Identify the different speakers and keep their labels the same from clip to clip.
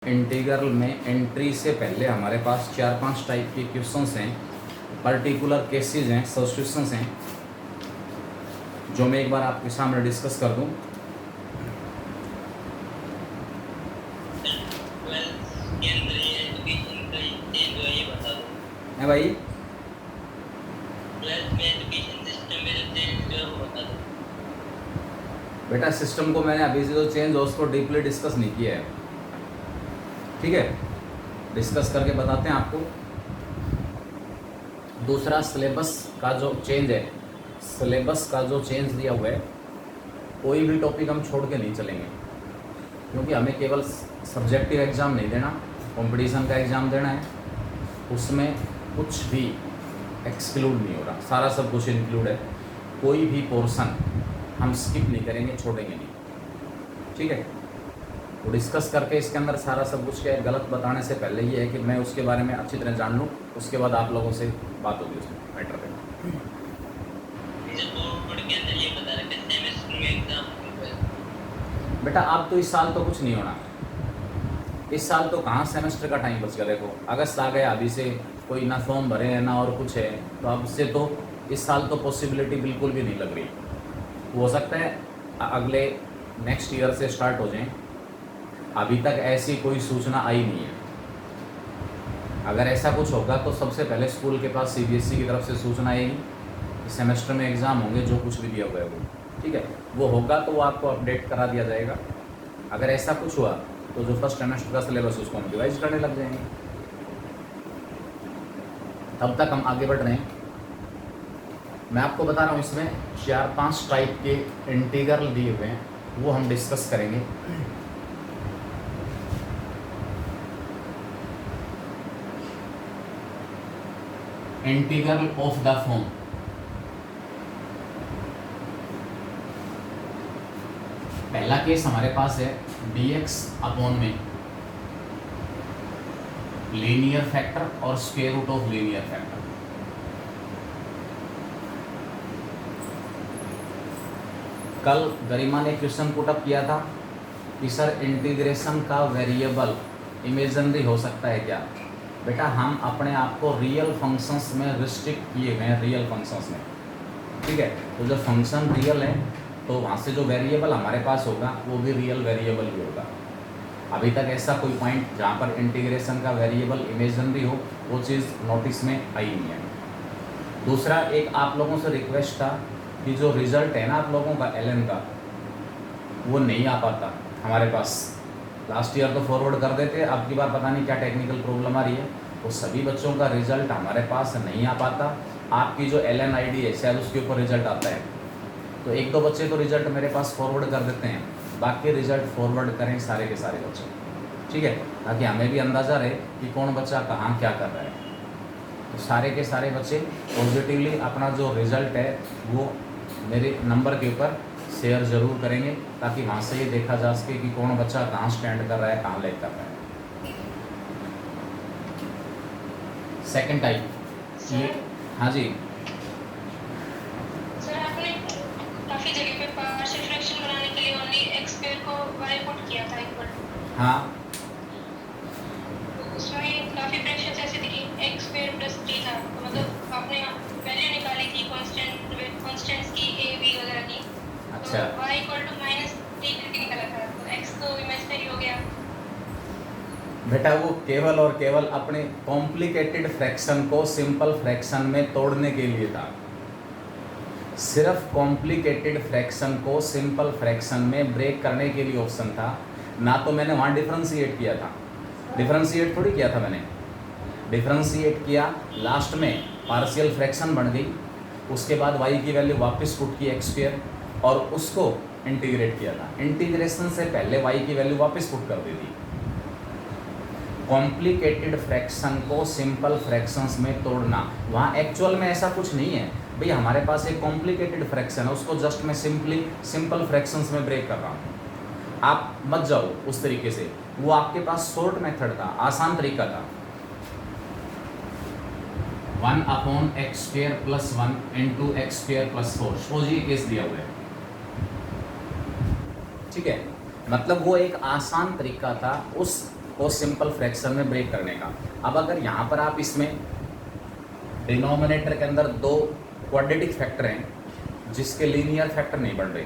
Speaker 1: Integral में entry से पहले हमारे पास 4-5 टाइप के क्वेश्चंस हैं, पर्टिकुलर केसेस हैं, सब्स्टिट्यूशंस हैं, जो मैं एक बार आपके सामने डिस्कस कर दूं। है भाई, बेटा सिस्टम को मैंने अभी से जो चेंज हो उसको डीपली डिस्कस नहीं किया है, ठीक है। डिस्कस करके बताते हैं आपको। दूसरा, सिलेबस का जो चेंज है, सिलेबस का जो चेंज दिया हुआ है, कोई भी टॉपिक हम छोड़ के नहीं चलेंगे, क्योंकि हमें केवल सब्जेक्टिव एग्ज़ाम नहीं देना, कंपटीशन का एग्ज़ाम देना है। उसमें कुछ भी एक्सक्लूड नहीं हो रहा, सारा सब कुछ इंक्लूड है। कोई भी पोर्शन हम स्किप नहीं करेंगे, छोड़ेंगे नहीं, ठीक है। तो डिस्कस करके इसके अंदर सारा सब कुछ क्या है, गलत बताने से पहले ये है कि मैं उसके बारे में अच्छी तरह जान लूँ, उसके बाद आप लोगों से बात होगी उसमें मैटर पे। बेटा आप तो इस साल तो कुछ नहीं होना, इस साल तो कहाँ सेमेस्टर का टाइम बच गया। देखो अगस्त आ गया, अभी से कोई ना फॉर्म भरे है ना और कुछ है, तो अब से तो इस साल तो पॉसिबिलिटी बिल्कुल भी नहीं लग रही। हो सकता है अगले नेक्स्ट ईयर से स्टार्ट हो जाएं, अभी तक ऐसी कोई सूचना आई नहीं है। अगर ऐसा कुछ होगा तो सबसे पहले स्कूल के पास सीबीएसई की तरफ से सूचना आएगी कि सेमेस्टर में एग्ज़ाम होंगे, जो कुछ भी दिया हुआ है वो, ठीक है। वो होगा तो वो आपको अपडेट करा दिया जाएगा। अगर ऐसा कुछ हुआ तो जो फर्स्ट सेमेस्टर का सिलेबस उसको हम रिवाइज करने लग जाएंगे। तब तक हम आगे बढ़ रहे हैं। मैं आपको बता रहा हूँ, इसमें 4-5 टाइप के इंटीग्रल दिए हुए हैं, वो हम डिस्कस करेंगे। इंटीग्रल ऑफ द फॉर्म, पहला केस हमारे पास है dx अपॉन में लीनियर फैक्टर और square root of linear factor. कल गरिमा ने क्वेश्चन पुट अप किया था कि सर इंटीग्रेशन का वेरिएबल इमेजिनरी हो सकता है क्या। बेटा हम अपने आप को रियल फंक्शंस में रिस्ट्रिक्ट किए हुए हैं, रियल फंक्शंस में, ठीक है। तो जब फंक्शन रियल है तो वहाँ से जो वेरिएबल हमारे पास होगा वो भी रियल वेरिएबल ही होगा। अभी तक ऐसा कोई पॉइंट जहाँ पर इंटीग्रेशन का वेरिएबल इमेजिनरी हो, वो चीज़ नोटिस में आई नहीं है। दूसरा, एक आप लोगों से रिक्वेस्ट था कि जो रिज़ल्ट है ना आप लोगों का एलएन का, वो नहीं आ पाता हमारे पास। लास्ट ईयर तो फॉरवर्ड कर देते, अब की बार पता नहीं क्या टेक्निकल प्रॉब्लम आ रही है, तो सभी बच्चों का रिजल्ट हमारे पास नहीं आ पाता। आपकी जो एलएन आईडी है शायद उसके ऊपर रिजल्ट आता है, तो 1-2 बच्चे तो रिजल्ट मेरे पास फॉरवर्ड कर देते हैं, बाकी रिजल्ट फॉरवर्ड करें सारे के सारे बच्चे, ठीक है, ताकि हमें भी अंदाज़ा रहे कि कौन बच्चा कहाँ क्या कर रहा है। तो सारे के सारे बच्चे पॉजिटिवली अपना जो रिज़ल्ट है वो मेरे नंबर के ऊपर शेयर ज़रूर करेंगे, ताकि वहाँ से ये देखा जा सके कि कौन बच्चा कहाँ स्टैंड कर रहा है, कहाँ लैग कर रहा है। सेकंड टाइप, हाँ जी
Speaker 2: सर, आपने काफ़ी जगह पे पार्शियल फ्रैक्शन बनाने के लिए ओनली एक्स स्क्वायर को y पुट किया था इक्वल टू,
Speaker 1: हाँ,
Speaker 2: उसमें काफ़ी फ्रैक्शंस ऐसे थे कि x स्क्वायर प्लस 3 था, तो मतलब आपने वैल्यू निकाली थी कांस्टेंट्स की a b वगैरह की,
Speaker 1: अच्छा।
Speaker 2: तो y इक्वल टू -3 करके निकला था, तो x तो इमेजिनरी हो गया।
Speaker 1: बेटा वो केवल और केवल अपने कॉम्प्लिकेटेड फ्रैक्शन को सिंपल फ्रैक्शन में तोड़ने के लिए था, सिर्फ कॉम्प्लिकेटेड फ्रैक्शन को सिंपल फ्रैक्शन में ब्रेक करने के लिए ऑप्शन था ना। तो मैंने वहाँ डिफरेंशिएट किया था, डिफरेंशिएट थोड़ी किया था मैंने, डिफरेंशिएट किया, लास्ट में पार्शियल फ्रैक्शन बन गई, उसके बाद y की वैल्यू वापस पुट की एक्स स्क्वायर और उसको इंटीग्रेट किया था। इंटीग्रेशन से पहले y की वैल्यू वापस पुट कर दी थी। कॉम्प्लिकेटेड फ्रैक्शन को सिंपल फ्रैक्शंस में तोड़ना, वहाँ एक्चुअल में ऐसा कुछ नहीं है भाई, हमारे पास एक कॉम्प्लिकेटेड फ्रैक्शन है, उसको जस्ट मैं सिंपली सिंपल फ्रैक्शंस में ब्रेक कर रहा हूँ। आप मत जाओ उस तरीके से, वो आपके पास शॉर्ट मेथड था, आसान तरीका था। 1/x² + 1 × x² + 4, सपोज ये केस दिया हुआ है, ठीक है। मतलब वो एक आसान तरीका था, उस को सिंपल फ्रैक्शन में ब्रेक करने का। अब अगर यहाँ पर आप इसमें डिनोमिनेटर के अंदर दो क्वाड्रेटिक फैक्टर हैं जिसके लीनियर फैक्टर नहीं बन रहे,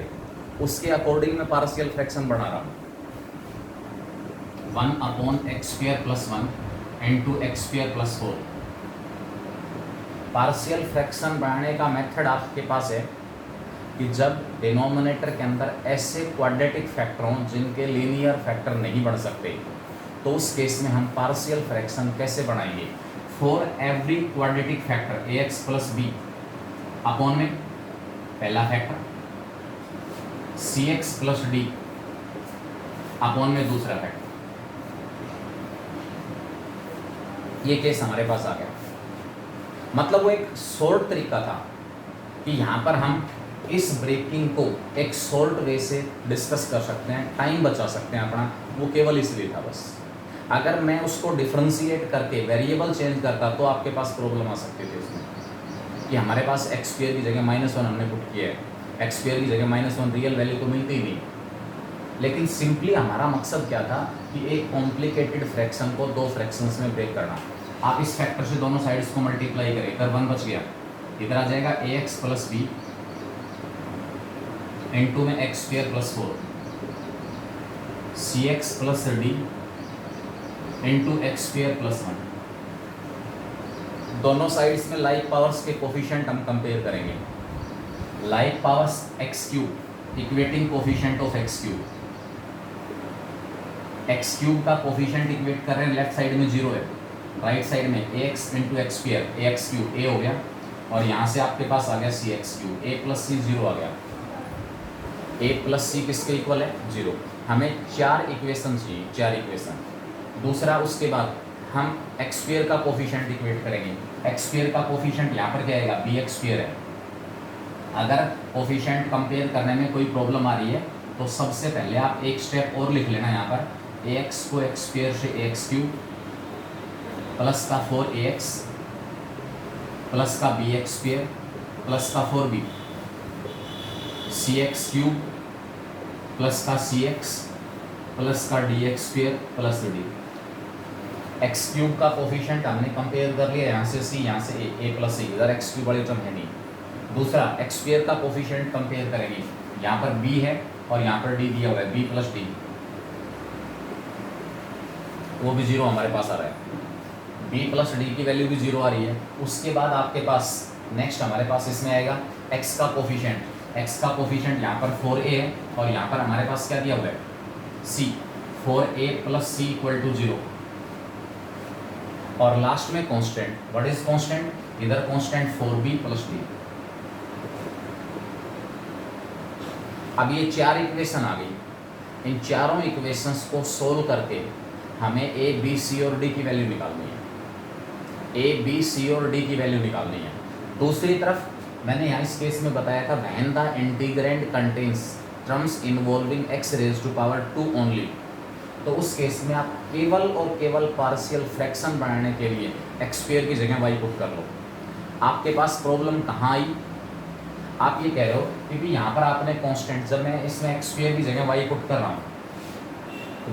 Speaker 1: उसके अकॉर्डिंग मैं पार्शियल फ्रैक्शन बना रहा हूँ। 1/x² + 1 into x² + 4। Partial fraction बनाने का मेथड आपके पास है कि जब डिनोमिनेटर के अंदर ऐसे क्वाड्रेटिक फैक्टर हों जिनके लीनियर फैक्टर नहीं बन सकते, तो उस केस में हम पार्शियल फ्रैक्शन कैसे बनाएंगे। For every quadratic factor ax + b upon में पहला फैक्टर cx + d अपॉन में दूसरा फैक्टर। ये केस हमारे पास आ गया। मतलब वो एक शॉर्ट तरीका था कि यहाँ पर हम इस ब्रेकिंग को एक शॉर्ट वे से डिस्कस कर सकते हैं, टाइम बचा सकते हैं अपना, वो केवल इसलिए था बस। अगर मैं उसको डिफ्रेंशिएट करके वेरिएबल चेंज करता तो आपके पास प्रॉब्लम आ सकती थी उसमें कि हमारे पास x² की जगह -1 हमने पुट किया है, x² की जगह -1 रियल वैल्यू तो मिलती ही नहीं। लेकिन सिंपली हमारा मकसद क्या था कि एक कॉम्प्लिकेटेड फ्रैक्शन को दो फ्रैक्शंस में ब्रेक करना। आप इस फैक्टर से दोनों साइड्स को मल्टीप्लाई करें, इधर 1 बच गया, इधर आ जाएगा ax + b इंटू में x² + 4 cx + d into x² + 1। दोनों साइड्स में लाइक पावर्स के कोफिशिएंट हम कंपेयर करेंगे। Like powers x³ equating coefficient of x³। x³ का कोफिशिएंट इक्वेट कर रहे हैं, लेफ्ट साइड में 0 है, राइट साइड में ax into x², ax³ a हो गया, और यहाँ से आपके पास आ गया cx³, a + c 0 आ गया। a + c किसके इक्वल है 0। हमें 4 इक्वेशन चाहिए, 4 इक्वेशन। दूसरा उसके बाद हम x² का कोफिशिएंट इक्वेट करेंगे। x² का कोफिशिएंट यहाँ पर क्या आएगा, bx² है। अगर कोफिशिएंट कंपेयर करने में कोई प्रॉब्लम आ रही है तो सबसे पहले आप एक स्टेप और लिख लेना, यहाँ पर ax को x² से ax³ प्लस का 4ax प्लस का bx² प्लस का 4b, cx³ प्लस का cx प्लस का dx² प्लस d। x³ का कोफिशिएंट हमने कंपेयर कर लिया, यहाँ से c, यहाँ से a + c, इधर x³ बड़ी टर्म है नहीं। दूसरा x² का कोफिशिएंट कंपेयर करेंगे, यहाँ पर b है और यहाँ पर d दिया हुआ है, b + d, वो भी 0 हमारे पास आ रहा है, b + d की वैल्यू भी 0 आ रही है। उसके बाद आपके पास नेक्स्ट हमारे पास इसमें आएगा x का कोफिशिएंट। x का कोफिशिएंट यहाँ पर 4a है और यहाँ पर हमारे पास क्या दिया हुआ है c, 4a + c = 0। और लास्ट में कांस्टेंट, व्हाट इज कांस्टेंट, इधर कांस्टेंट 4b + d। अब ये 4 इक्वेशन आ गई। इन चारों इक्वेशंस को सोल्व करके हमें a, b, c और d की वैल्यू निकालनी है। a, b, c और d की वैल्यू निकालनी है। दूसरी तरफ मैंने यहाँ इस केस में बताया था when the integrand contains terms involving x⁻² only, तो उस केस में आप केवल और केवल पार्शियल फ्रैक्शन बनाने के लिए x² की जगह y पुट कर लो। आपके पास प्रॉब्लम कहाँ आई, आप ये कह रहे हो क्योंकि यहाँ पर आपने कांस्टेंट, जब मैं इसमें x² की जगह y पुट कर रहा हूँ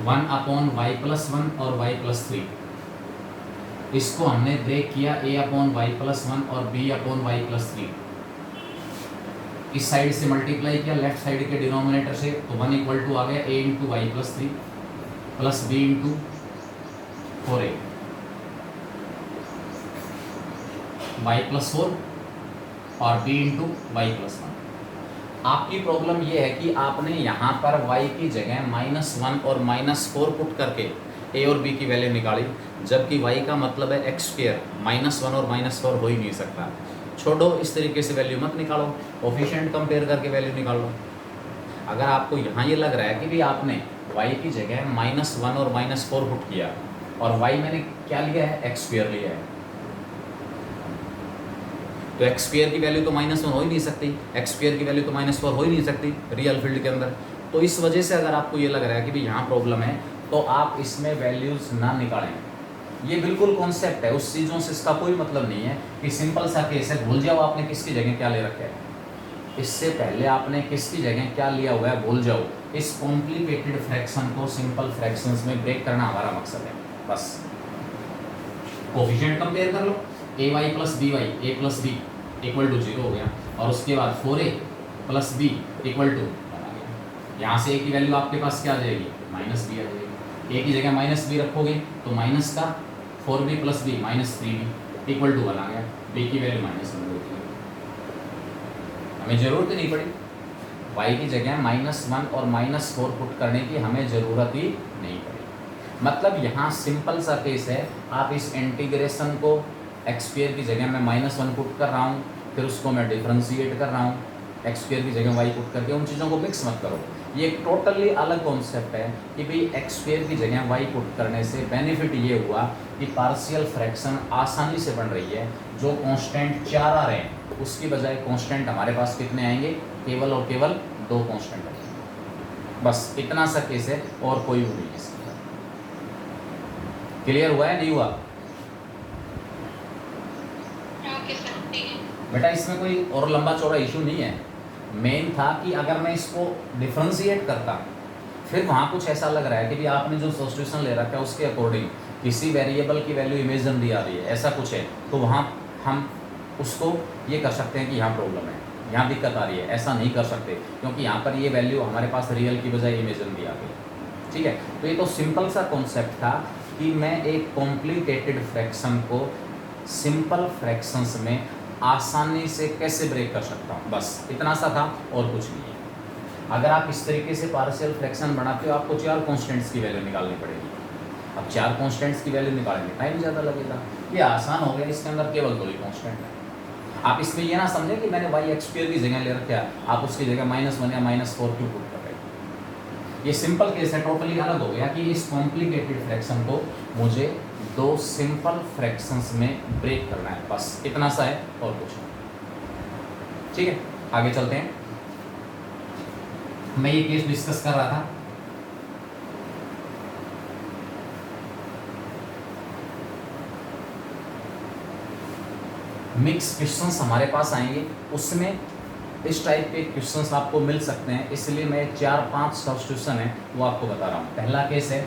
Speaker 1: 1/y + 1 और y + 3, इसको हमने ब्रेक किया a/y + 1 और b/y + 3। इस साइड से मल्टीप्लाई किया लेफ्ट साइड के डिनोमिनेटर से, तो 1 = आ गया a × y + 3 plus b × 4a, y + 4 और b × y + 1। आपकी प्रॉब्लम ये है कि आपने यहाँ पर y की जगह -1 और -4 पुट करके a और b की वैल्यू निकाली, जबकि y का मतलब है x², -1 और -4 हो ही नहीं सकता। छोड़ो, इस तरीके से वैल्यू मत निकालो, कोफिशिएंट कंपेयर करके वैल्यू निकालो। अगर आपको यहाँ ये लग रहा है कि भी आपने y की जगह -1 और -4 पुट किया और y मैंने क्या लिया है, x² लिया है, तो x² की वैल्यू तो -1 हो ही नहीं सकती, x² की वैल्यू तो -4 हो ही नहीं सकती रियल फील्ड के अंदर। तो इस वजह से अगर आपको ये लग रहा है कि भी यहाँ प्रॉब्लम है, तो आप इसमें वैल्यूज़ ना निकालें। ये बिल्कुल कॉन्सेप्ट है, उस चीज़ों से इसका कोई मतलब नहीं है कि सिंपल सा केस है, भूल जाओ आपने किसकी जगह क्या ले रखा है। इससे पहले आपने किसकी जगह क्या लिया हुआ है भूल जाओ। इस कॉम्प्लिकेटेड फ्रैक्शन को सिंपल फ्रैक्शंस में ब्रेक करना हमारा मकसद है। बस कोफिशिएंट कंपेयर कर लो, A Y plus B Y A plus B equal to 0 हो गया, और उसके बाद 4a plus B equal to 1 आ गया। यहाँ से a की वैल्यू आपके पास क्या आ जाएगी, माइनस बी आ जाएगी। a की जगह माइनस बी रखोगे तो माइनस का 4b plus b minus 3b equal to 1 आ गया। b की वैल्यू माइनस 1 होती है, हमें ज़रूरत ही नहीं पड़ी y की जगह -1 और -4 पुट करने की, हमें ज़रूरत ही नहीं पड़ी। मतलब यहाँ सिंपल सा केस है, आप इस इंटीग्रेशन को एक्स स्क्वायर की जगह मैं -1 पुट कर रहा हूँ, फिर उसको मैं डिफ्रेंशिएट कर रहा हूँ, एक्स स्क्वायर की जगह वाई पुट करके, उन चीज़ों को मिक्स मत करो। ये एक टोटली अलग कॉन्सेप्ट है कि भाई एक्स स्क्वायर की जगह वाई पुट करने से बेनिफिट ये हुआ कि पार्शियल फ्रैक्शन आसानी से बन रही है। जो कांस्टेंट 4 आ रहे हैं उसकी बजाय कांस्टेंट हमारे पास कितने आएंगे, केवल और केवल 2 कांस्टेंट आएंगे। बस इतना सा केस है और कोई वो नहीं है। क्लियर हुआ है, नहीं हुआ?
Speaker 2: ओके सर, ठीक है।
Speaker 1: बेटा इसमें कोई और लंबा चौड़ा इशू नहीं है। मेन था कि अगर मैं इसको डिफ्रेंशिएट करता, फिर वहाँ कुछ ऐसा लग रहा है कि भी आपने जो सब्स्टिट्यूशन ले रखा है उसके अकॉर्डिंग किसी वेरिएबल की वैल्यू इमेजिनरी आ रही है, ऐसा कुछ है, तो वहाँ हम उसको ये कर सकते हैं कि यहाँ प्रॉब्लम है, यहाँ दिक्कत आ रही है। ऐसा नहीं कर सकते क्योंकि यहाँ पर ये वैल्यू हमारे पास रियल की बजाय इमेजिनरी आ गई। ठीक है, तो ये तो सिंपल सा कॉन्सेप्ट था कि मैं एक कॉम्प्लिकेटेड फ्रैक्शन को सिंपल फ्रैक्शंस में आसानी से कैसे ब्रेक कर सकता हूँ, बस इतना सा था और कुछ नहीं है। अगर आप इस तरीके से पार्शियल फ्रैक्शन बनाते हो, आपको 4 कॉन्स्टेंट्स की वैल्यू निकालनी पड़ेगी। अब 4 कॉन्स्टेंट्स की वैल्यू निकालने टाइम ज़्यादा लगेगा। ये आसान हो गया, इसके अंदर केवल 2 ही कॉन्स्टेंट है। आप इसमें ये ना समझें कि मैंने वाई एक्स स्क्वायर की जगह ले रखा है, आप उसकी जगह -1 या -4 क्यों पुट कर रहे हो। ये सिंपल केस है, टोटली अलग हो गया कि इस कॉम्प्लिकेटेड फ्रैक्शन को मुझे 2 सिंपल फ्रैक्शंस में ब्रेक करना है, बस इतना सा है और कुछ नहीं। ठीक है, आगे चलते हैं। मैं ये केस डिस्कस कर रहा था, मिक्स क्वेश्चंस हमारे पास आएंगे, उसमें इस टाइप के क्वेश्चंस आपको मिल सकते हैं, इसलिए मैं 4-5 सब्स्टिट्यूशन है वो आपको बता रहा हूँ। पहला केस है,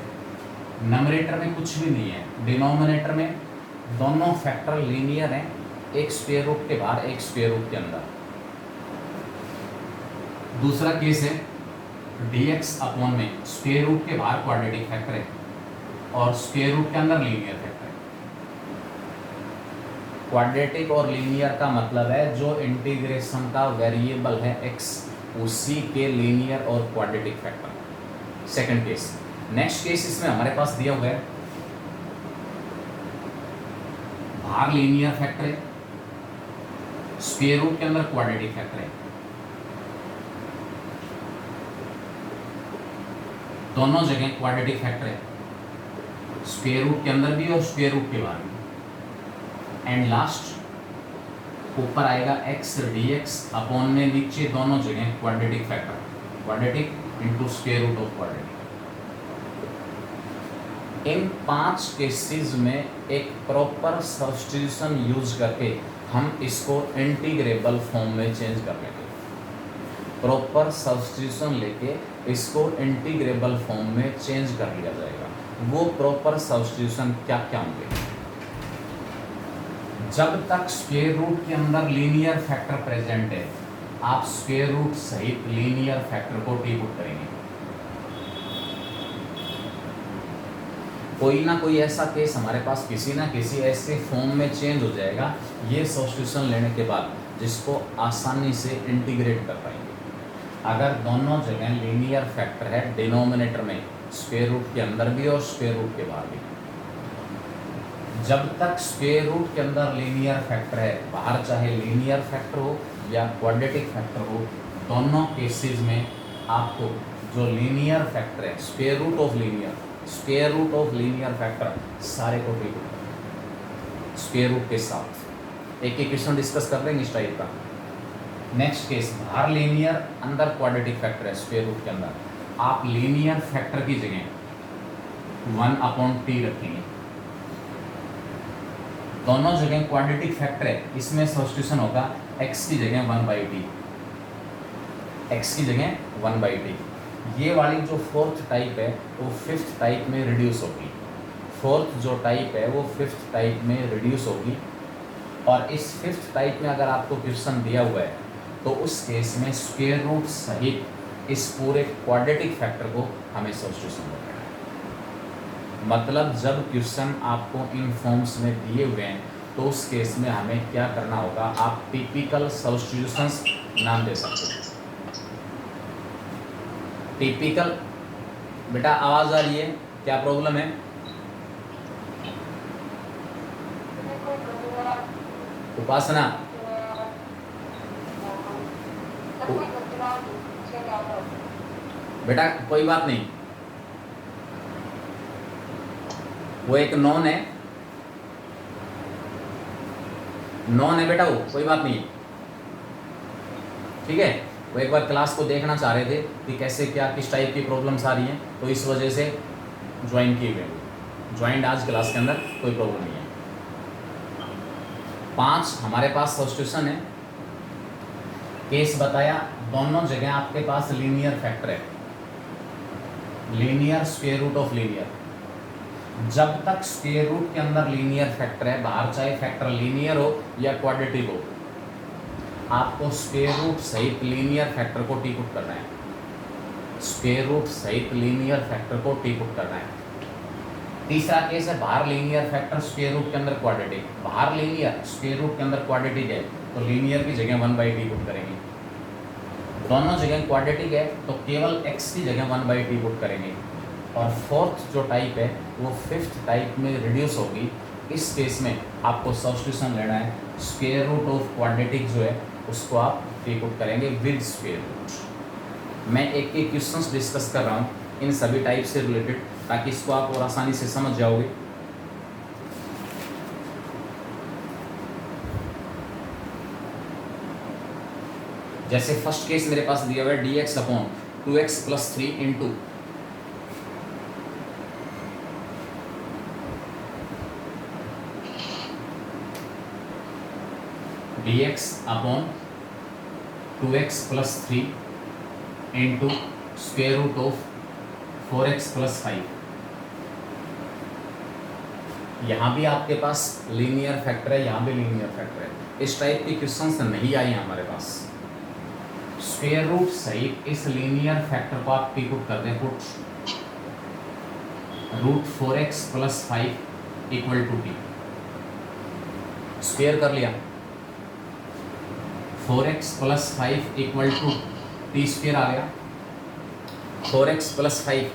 Speaker 1: नंबरेटर में कुछ भी नहीं है, डिनोमिनेटर में दोनों फैक्टर लीनियर हैं, एक स्क्वायर रूट के बाहर एक स्क्वायर रूट के अंदर। दूसरा केस है, dx अपॉन में स्क्वायर रूट के बाहर क्वाड्रेटिक फैक्टर है और स्क्वायर रूट के अंदर लीनियर फैक्टर है। क्वाड्रेटिक और लीनियर का मतलब है जो इंटीग्रेशन का वेरिएबल है x, उसी के लीनियर और quadratic factor. Second case. Next case इसमें हमारे पास दिया हुआ है, बाहर लीनियर फैक्टर है, स्क्वायर रूट के अंदर क्वाड्रेटिक फैक्टर है, दोनों जगह क्वाड्रेटिक फैक्टर है, स्क्वायर रूट के अंदर भी और स्क्वायर रूट के बाहर भी। एंड लास्ट ऊपर आएगा x dx अपॉन में नीचे दोनों जगह quadratic factor, quadratic into square root of quadratic. इन 5 केसेस में एक प्रॉपर सब्स्टिट्यूशन यूज करके हम इसको इंटीग्रेबल फॉर्म में चेंज कर लेंगे। प्रॉपर सब्स्टिट्यूशन लेके इसको इंटीग्रेबल फॉर्म में चेंज कर लिया जाएगा। वो प्रॉपर सब्स्टिट्यूशन क्या क्या होंगे? जब तक स्क्वायर रूट के अंदर लीनियर फैक्टर प्रेजेंट है, आप स्क्वायर रूट सहित लीनियर फैक्टर को टी पुट करेंगे। कोई ना कोई ऐसा केस हमारे पास किसी ना किसी ऐसे फॉर्म में चेंज हो जाएगा ये सब्स्टिट्यूशन लेने के बाद, जिसको आसानी से इंटीग्रेट कर पाएंगे। अगर दोनों जगह लीनियर फैक्टर है, डिनोमिनेटर में स्क्वायर रूट के अंदर भी और स्क्वायर रूट के बाहर भी, जब तक स्क्वायर रूट के अंदर लीनियर फैक्टर है, बाहर चाहे लीनियर फैक्टर हो या क्वाड्रेटिक फैक्टर हो, दोनों केसेस में आपको जो लीनियर फैक्टर है, square root of linear factor सारे को टी पुट करें स्क्वायर रूट के साथ। एक एक क्वेश्चन डिस्कस कर लेंगे इस टाइप का। नेक्स्ट केस, बाहर लीनियर अंदर क्वाड्रेटिक फैक्टर है स्क्वायर रूट के अंदर, आप लीनियर फैक्टर की जगह 1/t रखेंगे, दोनों जगह क्वाड्रेटिक फैक्टर है, इसमें सब्स्टिट्यूशन होगा x की जगह 1/t, x की जगह 1/t। ये वाली जो 4th टाइप है वो 5th टाइप में रिड्यूस होगी। फोर्थ जो टाइप है वो फिफ्थ टाइप में रिड्यूस होगी। और इस फिफ्थ टाइप में अगर आपको क्वेश्चन दिया हुआ है तो उस केस में स्क्वायर रूट सहित इस पूरे क्वाड्रेटिक फैक्टर को हमें सब्स्टिट्यूशन करना है। मतलब जब क्वेश्चन आपको इन फॉर्म्स में दिए हुए हैं तो उस केस में हमें क्या करना होगा, आप टिपिकल सब्स्टिट्यूशंस नाम दे सकते हैं। टिपिकल, बेटा आवाज आ रही है, क्या प्रॉब्लम है? उपासना, बेटा कोई बात नहीं, वो एक नॉन है, नॉन है बेटा, वो कोई बात नहीं, ठीक है। वो एक बार क्लास को देखना चाह रहे थे कि कैसे क्या किस टाइप की प्रॉब्लम्स आ रही हैं, तो इस वजह से ज्वाइन किए हुए, ज्वाइंड आज क्लास के अंदर, कोई प्रॉब्लम नहीं है। 5 हमारे पास सब्स्टिट्यूशन है, केस बताया, दोनों जगह आपके पास लीनियर फैक्टर है, linear square root of linear. जब तक स्क्वायर रूट के अंदर लीनियर फैक्टर है, बाहर चाहे फैक्टर लीनियर हो या क्वाड्रेटिक हो, आपको स्क्वायर रूट सहित लीनियर फैक्टर को टी पुट करना है, स्क्वायर रूट सहित लीनियर फैक्टर को टी पुट करना है। तीसरा केस है बाहर लीनियर फैक्टर स्क्वायर रूट के अंदर क्वाड्रेटिक, बाहर लीनियर स्क्वायर रूट के अंदर क्वाड्रेटिक है तो लीनियर की जगह 1/t पुट करेंगे, दोनों जगह क्वाड्रेटिक है तो केवल x की जगह 1/t पुट करेंगे। और फोर्थ जो टाइप है वो फिफ्थ टाइप में रिड्यूस होगी। इस केस में आपको सब्स्टिट्यूशन लेना है, स्क्वायर रूट ऑफ क्वाड्रेटिक जो है उसको आप टी पुट करेंगे विद स्क्वायर रूट। मैं एक एक क्वेश्चंस डिस्कस कर रहा हूँ इन सभी टाइप से रिलेटेड, ताकि इसको आप और आसानी से समझ जाओगे। जैसे फर्स्ट केस मेरे पास दिया हुआ है dx upon 2x + 3 into dx upon 2x + 3 into square root of 4x + 5। यहाँ भी आपके पास लीनियर फैक्टर है, यहाँ भी लीनियर फैक्टर है। इस टाइप की क्वेश्चंस नहीं आई हैं हमारे पास। स्क्वायर रूट सहित इस लीनियर फैक्टर को आप पुट कर दें, पुट √4x + 5 = t। स्क्वायर कर लिया, 4x + 5 = t स्क्वायर आ गया, 4x + 5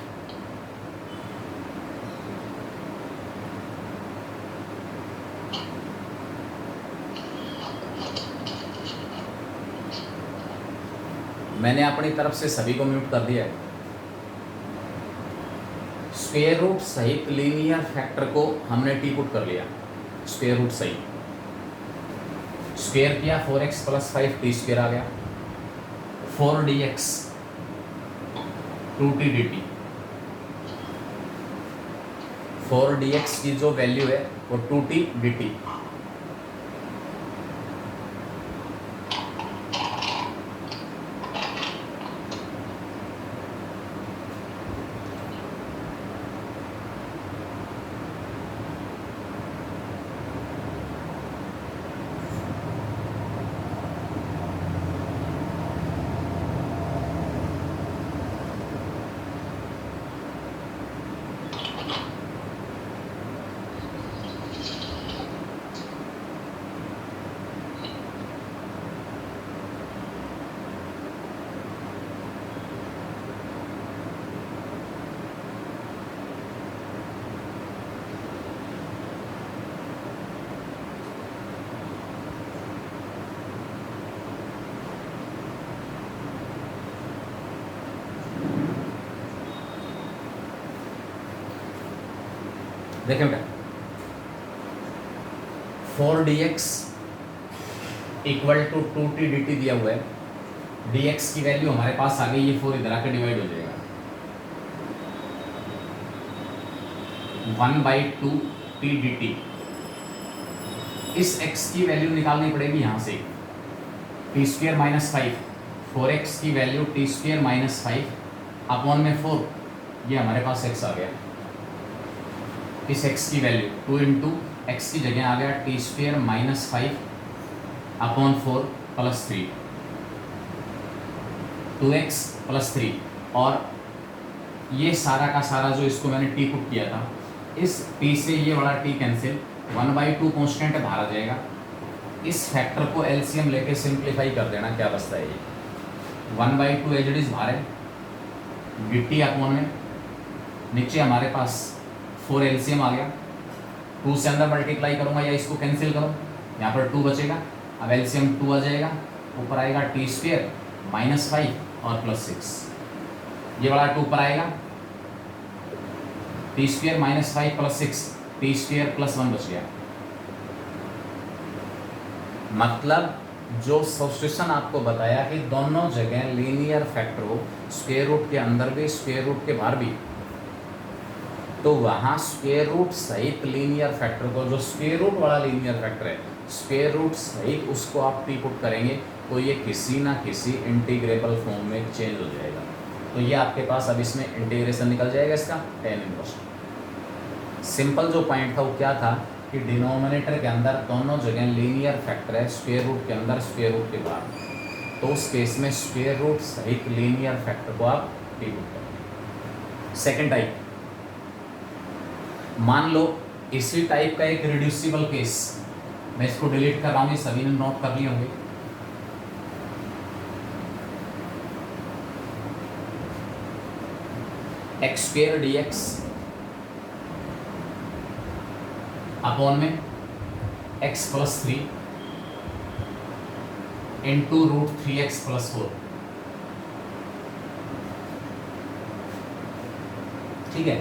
Speaker 1: मैंने अपनी तरफ से सभी को म्यूट कर दिया है। स्क्वायर रूट सहित लीनियर फैक्टर को हमने टी पुट कर लिया, स्क्वायर रूट सहित स्क्वायर किया, 4x + 5 t स्क्वायर आ गया, 4dx 2t dt। 4dx की जो वैल्यू है वो 2t dt। देखें बेटा, 4dx = 2t dt दिया हुआ है। dx की वैल्यू हमारे पास आ गई, ये 4 इधर आकर डिवाइड हो जाएगा, 1/2t dt। इस x की वैल्यू निकालनी पड़ेगी यहाँ से, t² - 5, 4x की वैल्यू t² - 5 अपॉन में 4, ये हमारे पास x आ गया। इस x की वैल्यू 2 इंटू एक्स की जगह आ गया T square minus 5 upon 4 plus 3, 2x plus 3, और ये सारा का सारा जो इसको मैंने टी पुट किया था, इस t से ये बड़ा t कैंसिल, 1/2 कॉन्स्टेंट बाहर आ जाएगा। इस फैक्टर को एलसीएम लेके सिंप्लीफाई कर देना, क्या बचता है ये 1/2 एज इट इज बाहर है, dt अपॉन में नीचे हमारे पास 4 एलसीएम आ गया, 2 से अंदर मल्टीप्लाई करूंगा या इसको कैंसिल करूँ, यहाँ पर 2 बचेगा, अब एलसीएम 2 आ जाएगा, ऊपर आएगा टी स्क्वेयर माइनस 5 और प्लस 6, ये वाला 2 ऊपर आएगा, T square minus 5 plus 6, T square plus 1 बच गया। मतलब जो सब्स्टिट्यूशन आपको बताया कि दोनों जगह लीनियर फैक्टर हो, स्क्वायर रूट के अंदर भी स्क्वायर रूट के बाहर भी, तो वहाँ स्क्वायर रूट सहित लीनियर फैक्टर को, जो स्क्वायर रूट वाला लीनियर फैक्टर है, स्क्वायर रूट सहित उसको आप टी पुट करेंगे तो ये किसी ना किसी इंटीग्रेबल फॉर्म में चेंज हो जाएगा। तो ये आपके पास अब इसमें इंटीग्रेशन निकल जाएगा इसका tan इनवर्स। सिंपल जो पॉइंट था वो क्या था कि डिनोमिनेटर के अंदर दोनों जगह लीनियर फैक्टर है, स्क्वायर रूट के अंदर स्क्वायर रूट के बाहर, तो उस केस में स्क्वायर रूट सहित लीनियर फैक्टर को आप टी पुट करेंगे। सेकेंड टाइप, मान लो इसी टाइप का एक रिड्यूसिबल केस, मैं इसको डिलीट कर रहा हूँ, सभी ने नोट कर लिए होंगे। X square D X upon में X plus 3 into root 3x plus 4, ठीक है।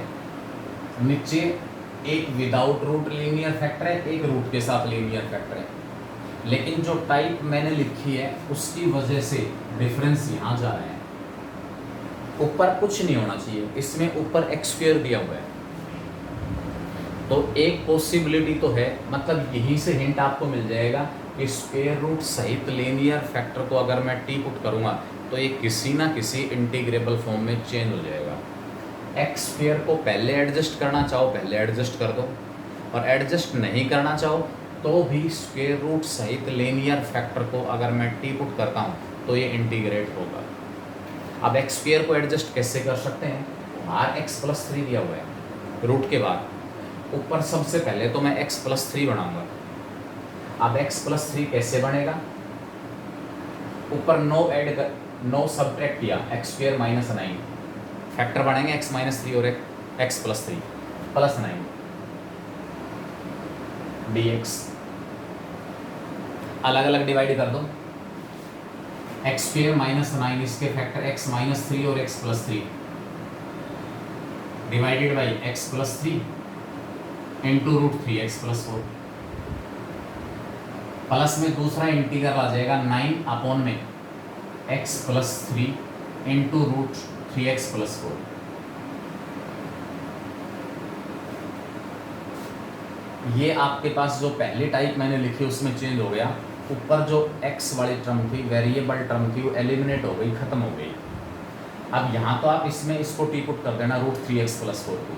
Speaker 1: नीचे एक विदाउट रूट लीनियर फैक्टर है, एक रूट के साथ लीनियर फैक्टर है, लेकिन जो टाइप मैंने लिखी है उसकी वजह से डिफरेंस यहाँ जा रहा है। ऊपर कुछ नहीं होना चाहिए, इसमें ऊपर एक्स स्क्वायर दिया हुआ है, तो एक पॉसिबिलिटी तो है, मतलब यहीं से हिंट आपको मिल जाएगा कि स्क्वायर रूट सहित लीनियर फैक्टर को अगर मैं टी पुट करूँगा तो ये किसी ना किसी इंटीग्रेबल फॉर्म में चेंज हो जाएगा। एक्स स्क्वायर को पहले एडजस्ट करना चाहो पहले एडजस्ट कर दो, और एडजस्ट नहीं करना चाहो तो भी स्क्वायर रूट सहित लीनियर फैक्टर को अगर मैं टी पुट करता हूँ तो ये इंटीग्रेट होगा। अब एक्स स्क्वायर को एडजस्ट कैसे कर सकते हैं, बाहर एक्स प्लस 3 दिया हुआ है रूट के बाद, ऊपर सबसे पहले तो मैं x प्लस 3 बनाऊंगा। अब x प्लस 3 कैसे बनेगा, ऊपर नो सब्ट्रैक्ट किया, एक्स स्क्वायर माइनस 9, फैक्टर बनेंगे x माइनस 3 और x प्लस 3 प्लस 9 dx, अलग अलग डिवाइड कर दो, एक्स स्क्वायर माइनस 9 इसके फैक्टर x माइनस 3 और x plus 3 divided by x plus 3 into root 3x plus 4, plus में दूसरा इंटीग्रल आ जाएगा 9 अपॉन में x plus 3 into root 3x plus 4। ये आपके पास जो पहली टाइप मैंने लिखी उसमें चेंज हो गया, ऊपर जो x वाली टर्म थी, वेरिएबल टर्म थी, वो एलिमिनेट हो गई, खत्म हो गई। अब यहाँ तो आप इसमें इसको टी पुट कर देना, रूट 3x प्लस 4 को,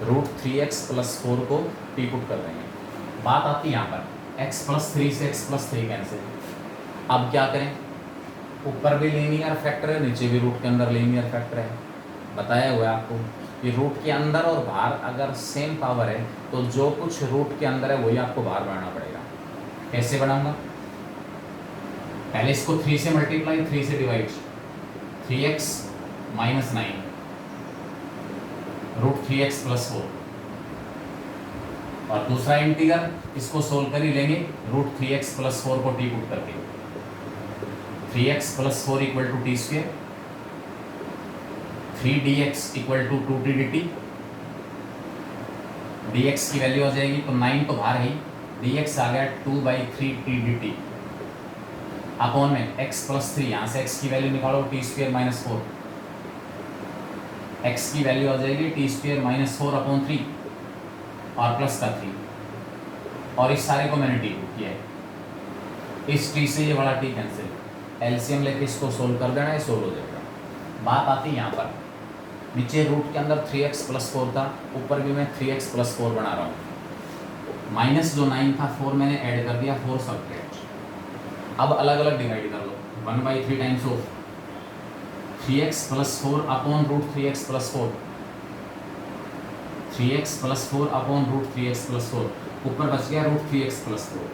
Speaker 1: रूट 3x प्लस 4 को टी पुट कर देंगे। बात आती है यहाँ पर x प्लस 3 से x प्लस 3 कैंसिल। अब क्या करें, ऊपर भी लीनियर फैक्टर है, नीचे भी रूट के अंदर लीनियर फैक्टर है। बताया हुआ है आपको कि रूट के अंदर और बाहर अगर सेम पावर है तो जो कुछ रूट के अंदर है वही आपको बाहर बनाना पड़ेगा। कैसे बनाऊंगा, पहले इसको 3 से मल्टीप्लाई, 3 से divide, 3x minus 9 root 3x plus 4, और दूसरा इंटीग्रल इसको सोल्व कर ही लेंगे, रूट 3x प्लस 4 को टी पुट करके, 3x plus 4 equal to t square, 3dx equal to 2t dt, dx की वैल्यू आ जाएगी तो 9 तो बाहर ही, dx आ गया 2/3t dt अपॉन में x प्लस 3, यहाँ से x की वैल्यू निकालो, टी स्क्वेयर माइनस 4, x की वैल्यू आ जाएगी टी स्क्वेयर माइनस 4 अपॉन 3 और प्लस का 3, और इस सारे को मैंने टी पुट किया है, इस टी से ये बड़ा टी कैंसिल, एलसीएम लेके इसको सोल्व कर देना है, सोल्व हो जाएगा। बात आती है यहाँ पर नीचे रूट के अंदर 3x+4 था, ऊपर भी मैं 3x+4 बना रहा हूँ। माइनस जो 9 था 4 मैंने ऐड कर दिया, 4 सब्ट्रैक्ट। अब अलग अलग डिवाइड कर लो, 1/3 times of 3x+4 upon root 3x+4, 3x+4 upon root 3x+4, ऊपर बच गया root 3x+4,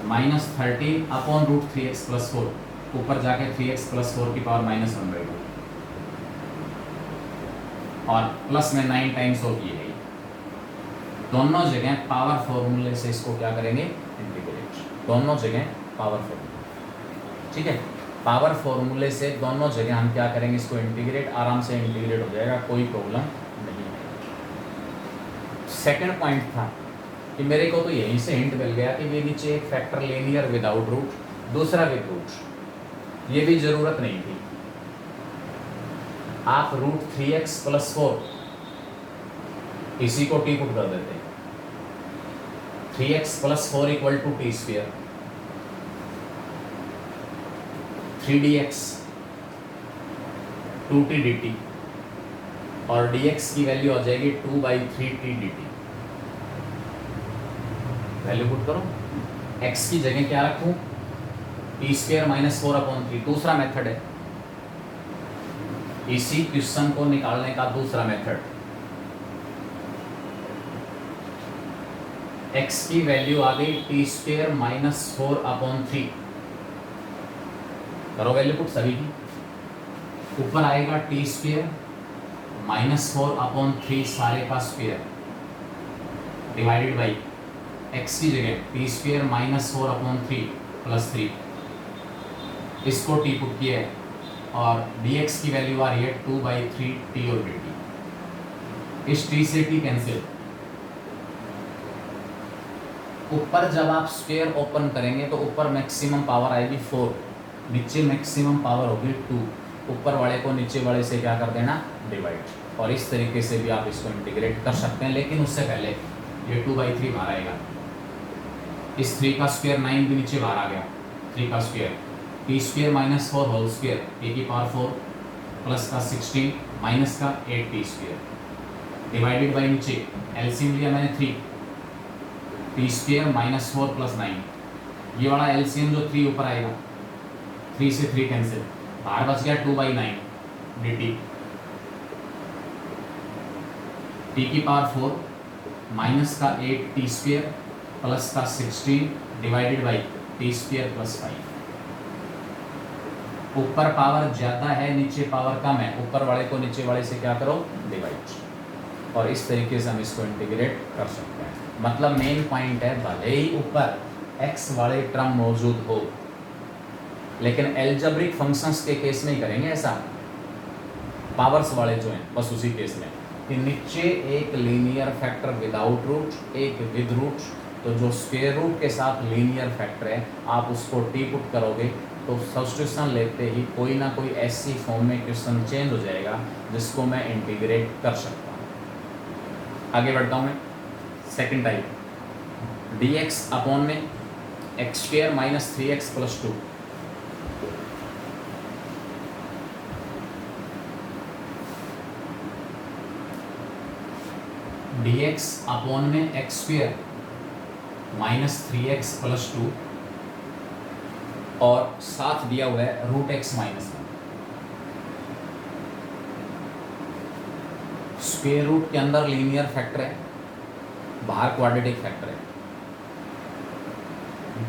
Speaker 1: -13 upon root 3x+4, ऊपर जाके 3x+4 की पावर -1/2, और प्लस में 9 टाइम्स ऑफ ये है। दोनों जगह पावर फॉर्मूले से इसको क्या करेंगे, इंटीग्रेट। दोनों जगह पावर फॉर्मूला, ठीक है, पावर फॉर्मूले से दोनों जगह हम क्या करेंगे, इसको इंटीग्रेट, आराम से इंटीग्रेट हो जाएगा, कोई प्रॉब्लम नहीं है। सेकंड पॉइंट था कि मेरे को तो यहीं से हिंट मिल गया कि ये नीचे एक फैक्टर लीनियर विदाउट रूट, दूसरा विद रूट, ये भी जरूरत नहीं थी। आप रूट 3x+4 इसी को टी पुट कर देते हैं, 3x+4 equal to t square, 3dx 2t dt, और dx की वैल्यू आ जाएगी 2/3t dt। वैल्यू पुट करो, x की जगह क्या रखूं, टी स्क्वायर -4/3, दूसरा मेथड है, इसी क्वेश्चन को निकालने का दूसरा मेथड। x की वैल्यू आ गई टी स्क्वायर -4/3, करो वैल्यू पुट सभी की, ऊपर आएगा टी स्क्वायर -4/3 सारे का स्क्वायर डिवाइडेड बाई x की जगह टी स्क्वायर -4/3 + 3, इसको टी पुट किया है, और dx की वैल्यू आ रही है 2/3t और dt। इस t से t कैंसिल, ऊपर जब आप स्क्वायर ओपन करेंगे तो ऊपर मैक्सिमम पावर आएगी 4, नीचे मैक्सिमम पावर होगी 2, ऊपर वाले को नीचे वाले से क्या कर देना, डिवाइड। और इस तरीके से भी आप इसको इंटीग्रेट कर सकते हैं, लेकिन उससे पहले ये 2/3 बाहर आएगा, इस 3 का स्क्वायर 9 भी नीचे बाहर आ गया, 3 का square, T square -4 whole square, A की पावर 4 प्लस का 16 माइनस का 8t स्क्वायर डिवाइडेड बाई नीचे एलसीएम लिया मैंने 3, टी स्क्वायर -4 + 9, ये वाला एलसीएम जो 3 ऊपर आएगा, 3 से 3 कैंसिल, बाहर बच गया 2/9 dt, टी की पावर 4 माइनस का 8t स्क्वायर प्लस का 16 डिवाइडेड बाई टी स्क्वायर + 5। ऊपर पावर ज्यादा है, नीचे पावर कम है, ऊपर वाले को नीचे वाले से क्या करो, डिवाइड, और इस तरीके से हम इसको इंटीग्रेट कर सकते हैं। मतलब मेन पॉइंट है, भले ही ऊपर x वाले टर्म मौजूद हो, लेकिन एल्जेब्रिक फंक्शंस के केस में ही करेंगे ऐसा, पावर्स वाले जो हैं बस उसी केस में, कि नीचे एक लीनियर फैक्टर विदाउट रूट, एक विद रूट, तो जो स्क्वायर रूट के साथ लीनियर फैक्टर है आप उसको टी पुट करोगे तो सब्स्टिट्यूशन लेते ही कोई ना कोई ऐसी फॉर्म में क्वेश्चन चेंज हो जाएगा जिसको मैं इंटीग्रेट कर सकता हूँ। आगे बढ़ता हूँ मैं, सेकंड टाइप, dx अपॉन में x² - 3x + 2, dx अपॉन में x² - 3x + 2, और साथ दिया हुआ है √x - 1, स्क्वायर रूट के अंदर लीनियर फैक्टर है, बाहर क्वाड्रेटिक फैक्टर है।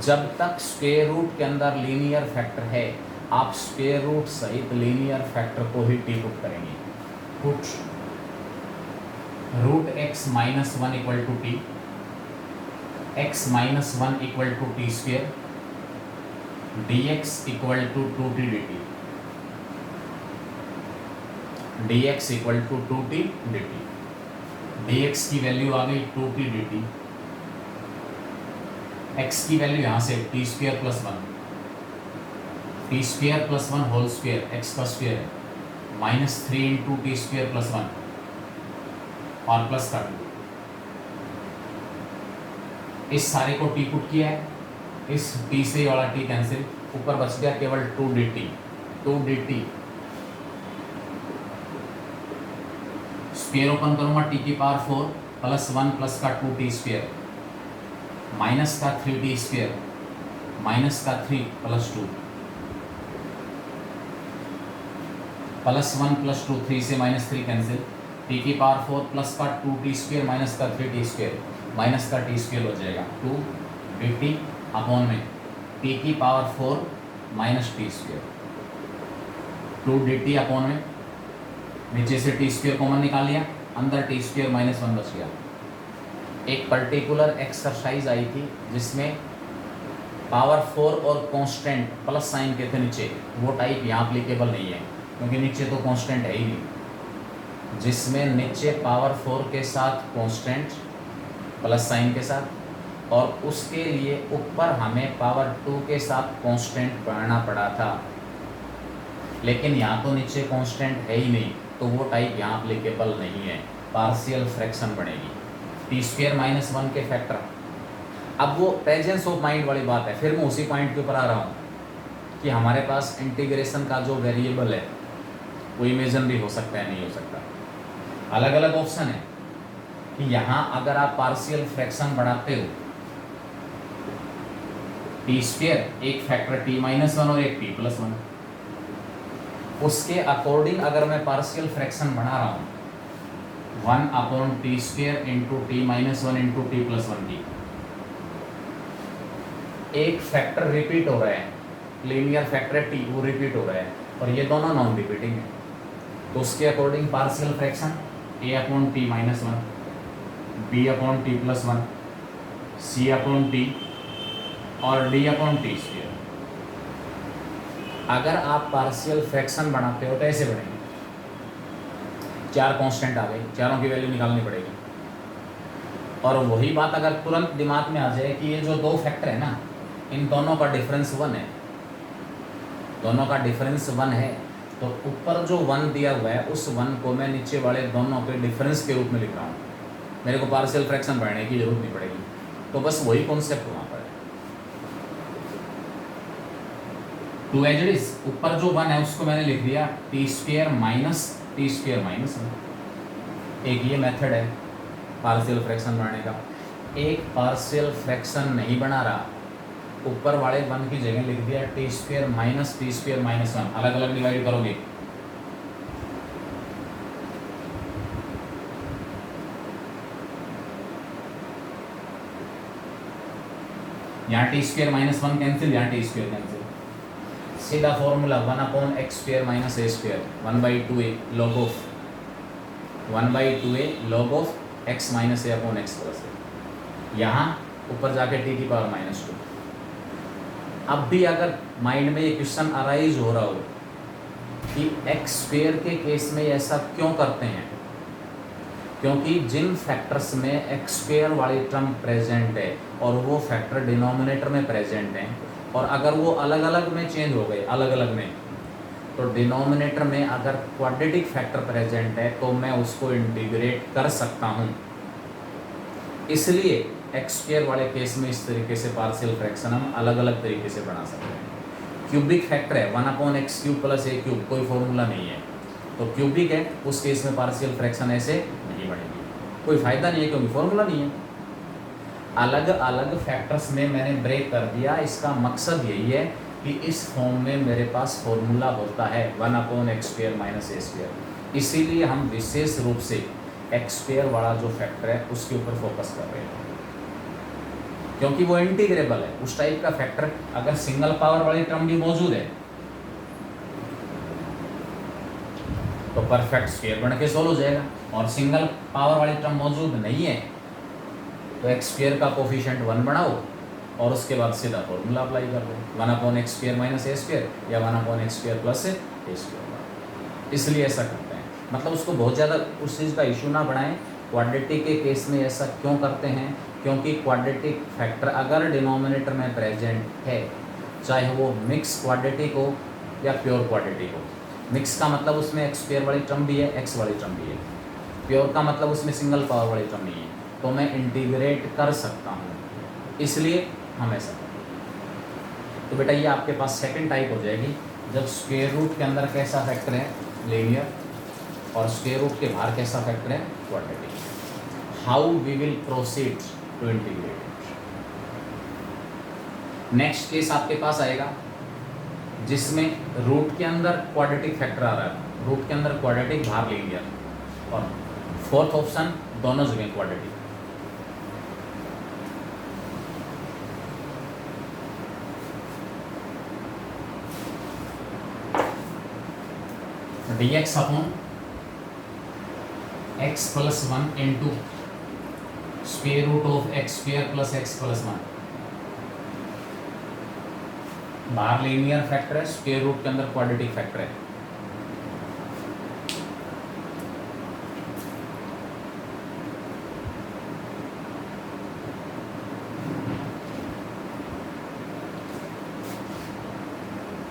Speaker 1: जब तक स्क्वायर रूट के अंदर लीनियर फैक्टर है आप स्क्वायर रूट सहित लीनियर फैक्टर को ही टी पुट करेंगे, put √x - 1 = t, x - 1 = t square, dx = 2t dt, dx = 2t dt, dx की वैल्यू आ गई 2t dt, x की वैल्यू यहाँ से t² + 1, t² + 1 whole square, x का स्क्वायर है, -3 × t² + 1 और प्लस का 2, इस सारे को टी पुट किया है, इस t से वाला t कैंसिल, ऊपर बच गया केवल 2 dt, 2 dt स्क्वेयर ओपन करूंगा टी की पावर 4 प्लस 1 प्लस का 2t स्क्वेयर माइनस का 3t स्क्वेयर माइनस का 3 प्लस 2 प्लस 1 प्लस 2 3 से माइनस 3 कैंसिल टी की पावर 4 प्लस का 2t स्क्वेयर माइनस का 3t स्क्वेयर माइनस का t स्क्वेयर हो जाएगा 2 dt अपॉन में टी की power 4 minus T square 2 dt upon में नीचे से टी स्क्वेयर कॉमन निकाल लिया अंदर टी स्क्वेयर माइनस 1 बच गया। एक पर्टिकुलर एक्सरसाइज आई थी जिसमें पावर 4 और कांस्टेंट प्लस साइन के थे नीचे, वो टाइप यहाँ अप्लीकेबल नहीं है क्योंकि नीचे तो कांस्टेंट है ही नहीं। जिसमें नीचे पावर 4 के साथ कांस्टेंट प्लस साइन के साथ और उसके लिए ऊपर हमें पावर 2 के साथ कांस्टेंट पढ़ना पड़ा था, लेकिन यहाँ तो नीचे कांस्टेंट है ही नहीं तो वो टाइप यहाँ अप्लीकेबल नहीं है, पार्शियल फ्रैक्शन बनेगी टी स्क्वेयर माइनस 1 के फैक्टर। अब वो प्रेजेंस ऑफ माइंड वाली बात है, फिर मैं उसी पॉइंट के ऊपर आ रहा हूँ कि हमारे पास इंटीग्रेशन का जो वेरिएबल है वो इमेजिनरी हो सकता है नहीं हो सकता। अलग अलग ऑप्शन है कि यहाँ अगर आप पार्शियल फ्रैक्शन बढ़ाते हो टी स्क्वेयर एक फैक्टर टी माइनस 1 और एक टी प्लस 1, उसके अकॉर्डिंग अगर मैं पार्शियल फ्रैक्शन बना रहा हूँ 1 upon T square into T minus 1 into T plus 1 T, एक फैक्टर रिपीट हो रहा है, लीनियर फैक्टर टी वो रिपीट हो रहा है और ये दोनों नॉन रिपीटिंग है, तो उसके according partial fraction A upon T minus 1 B upon T plus 1 C upon T और डी अपॉन टी स्क्वेयर। अगर आप पार्शियल फ्रैक्शन बनाते हो तो ऐसे बनेंगे, 4 कांस्टेंट आ गए, चारों की वैल्यू निकालनी पड़ेगी और वही बात अगर तुरंत दिमाग में आ जाए कि ये जो 2 फैक्टर है ना इन दोनों का डिफरेंस 1 है, दोनों का डिफरेंस 1 है तो ऊपर जो 1 दिया हुआ है उस 1 को मैं नीचे वाले दोनों के डिफरेंस के रूप में लिख रहा हूँ, मेरे को पार्शियल फ्रैक्शन बढ़ाने की जरूरत नहीं पड़ेगी। तो बस वही कॉन्सेप्ट वहाँ पर है। टू एज इट इज ऊपर जो 1 है उसको मैंने लिख दिया T square minus T square minus 1। एक ये मेथड है पार्शियल फ्रैक्शन बनाने का। एक पार्शियल फ्रैक्शन नहीं बना रहा, ऊपर वाले 1 की जगह लिख दिया टी स्क्वेयर माइनस 1, अलग अलग डिवाइड करोगे यहाँ टी स्क्वेयर माइनस 1 कैंसिल, यहाँ टी स्क्वेयर कैंसिल, सीधा formula 1 upon X square minus A square 1/2a log of 1/2a log of X minus A upon X plus A. यहाँ ऊपर जाके T की पावर -2। अब भी अगर माइंड में ये क्वेश्चन अराइज हो रहा हो कि एक्स स्क्वेयर के केस में ऐसा क्यों करते हैं, क्योंकि जिन फैक्टर्स में एक्स स्क्वेयर वाली टर्म प्रेजेंट है और वो फैक्टर डिनोमिनेटर में प्रेजेंट हैं और अगर वो अलग अलग में चेंज हो गए अलग अलग में, तो डिनोमिनेटर में अगर क्वाड्रेटिक फैक्टर प्रेजेंट है तो मैं उसको इंटीग्रेट कर सकता हूँ। इसलिए एक्स स्क्वेयर वाले केस में इस तरीके से पार्शियल फ्रैक्शन हम अलग अलग तरीके से बना सकते हैं। क्यूबिक फैक्टर है 1 अपॉन एक्स क्यूब प्लस ए क्यूब, कोई फॉर्मूला नहीं है तो क्यूबिक है, उस केस में पार्शियल फ्रैक्शन ऐसे नहीं बनेगी, कोई फ़ायदा नहीं है क्योंकि फॉर्मूला नहीं है। अलग अलग फैक्टर्स में मैंने ब्रेक कर दिया, इसका मकसद यही है कि इस फॉर्म में मेरे पास फॉर्मूला होता है 1 upon X square minus A square. इसीलिए हम विशेष रूप से एक्स स्क्वेयर वाला जो फैक्टर है उसके ऊपर फोकस कर रहे हैं, क्योंकि वो इंटीग्रेबल है। उस टाइप का फैक्टर अगर सिंगल पावर वाली टर्म भी मौजूद है तो परफेक्ट स्क्वेयर बन के सोल्व हो जाएगा, और सिंगल पावर वाली टर्म मौजूद नहीं है तो एक्स स्क्वेयर का कोफिशिएंट 1 बनाओ और उसके बाद सीधा फॉर्मूला अप्लाई कर दो 1 upon X square minus A square या 1 अपॉन एक्स स्क्वेयर प्लस ए स्क्वेयर। इसलिए ऐसा करते हैं, मतलब उसको बहुत ज़्यादा उस चीज़ का इशू ना बनाएं। क्वाड्रेटिक के केस में ऐसा क्यों करते हैं, क्योंकि क्वाड्रेटिक फैक्टर अगर डिनोमिनेटर में प्रेजेंट है, चाहे वो मिक्स क्वाड्रेटिक हो या प्योर क्वाड्रेटिक हो। मिक्स का मतलब उसमें एक्स स्क्वेयर वाली टर्म भी है, एक्स वाली टर्म भी है। प्योर का मतलब उसमें सिंगल पावर वाली टर्म नहीं है, तो मैं इंटीग्रेट कर सकता हूँ, इसलिए हम ऐसा करते हैं। तो बेटा ये आपके पास सेकंड टाइप हो जाएगी, जब स्क्वायर रूट के अंदर कैसा फैक्टर है लीनियर, और स्क्वायर रूट के बाहर कैसा फैक्टर है, quadratic. How we will proceed to integrate. Next case आपके पास आएगा जिसमें रूट के अंदर क्वाड्रेटिक फैक्टर आ रहा है, रूट के अंदर क्वाड्रेटिक, बाहर लीनियर, और फोर्थ ऑप्शन दोनों जगह quadratic. dx upon x plus 1 into square root of x square plus x plus 1। बाहर लीनियर फैक्टर है, स्क्वायर रूट के अंदर क्वाड्रेटिक फैक्टर है।